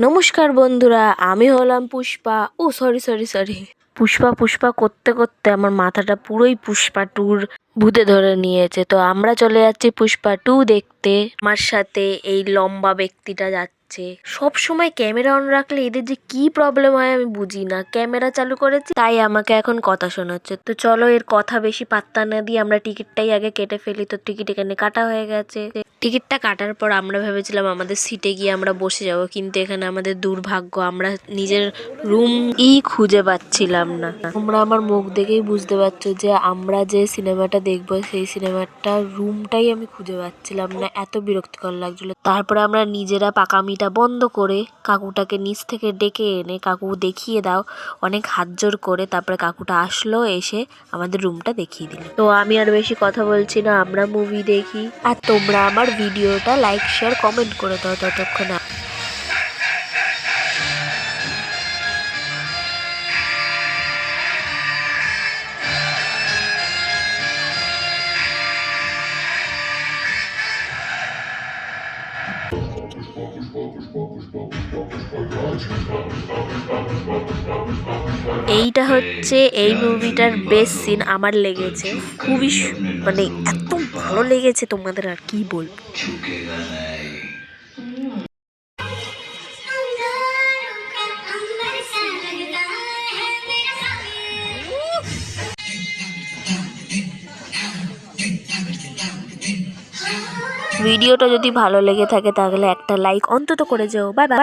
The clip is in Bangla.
নমস্কার বন্ধুরা, আমি হলাম পুষ্পা। সরি। পুষ্পা করতে করতে আমার মাথাটা পুরোই পুষ্পা টুর ভূতে ধরে নিয়েছে। তো আমরা চলে যাচ্ছি পুষ্পা 2 দেখতে। আমার সাথে এই লম্বা ব্যক্তিটা যাচ্ছে। সব সময় ক্যামেরা অন রাখলে এদের যে কি প্রবলেম হয় আমি বুঝি না। ক্যামেরা চালু করেছি তাই আমাকে এখন কথা শোনাচ্ছে। তো চলো এর কথা বেশি পাত্তা না দিয়ে আমরা টিকিটটাই আগে কেটে ফেলি। তো টিকিট এখানে কাটা হয়ে গেছে। টিকিটটা কাটার পর আমরা ভেবেছিলাম আমাদের সিটে গিয়ে আমরা বসে যাব, কিন্তু এখানে আমাদের দুর্ভাগ্য, আমরা নিজের রুম খুঁজে পাচ্ছিলাম না। তোমরা আমার মুখ দেখেই বুঝতে পারছো যে আমরা যে সিনেমাটা দেখবো সেই সিনেমাটা রুমটাই আমি খুঁজে পাচ্ছিলাম না, এত বিরক্তিকর লাগছিল। তারপরে আমরা নিজেরা পাকামিটা বন্ধ করে কাকুটাকে নিচ থেকে ডেকে এনে, কাকু দেখিয়ে দাও অনেক হাত জোর করে, তারপরে কাকুটা আসলো, এসে আমাদের রুমটা দেখিয়ে দিল। তো আমি আর বেশি কথা বলছি না, আমরা মুভি দেখি আর তোমরা আমার ভিডিওটা লাইক শেয়ার কমেন্ট করে দাও ততক্ষণে। এইটা হচ্ছে এই মুভিটার বেস্ট সিন আমার লেগেছে, খুবই মানে এত ভালো লেগেছে তোমাদের আর কি বলবো। ভিডিওটা যদি ভালো লেগে থাকে তাহলে একটা লাইক অন্তত করে যেও। Bye bye.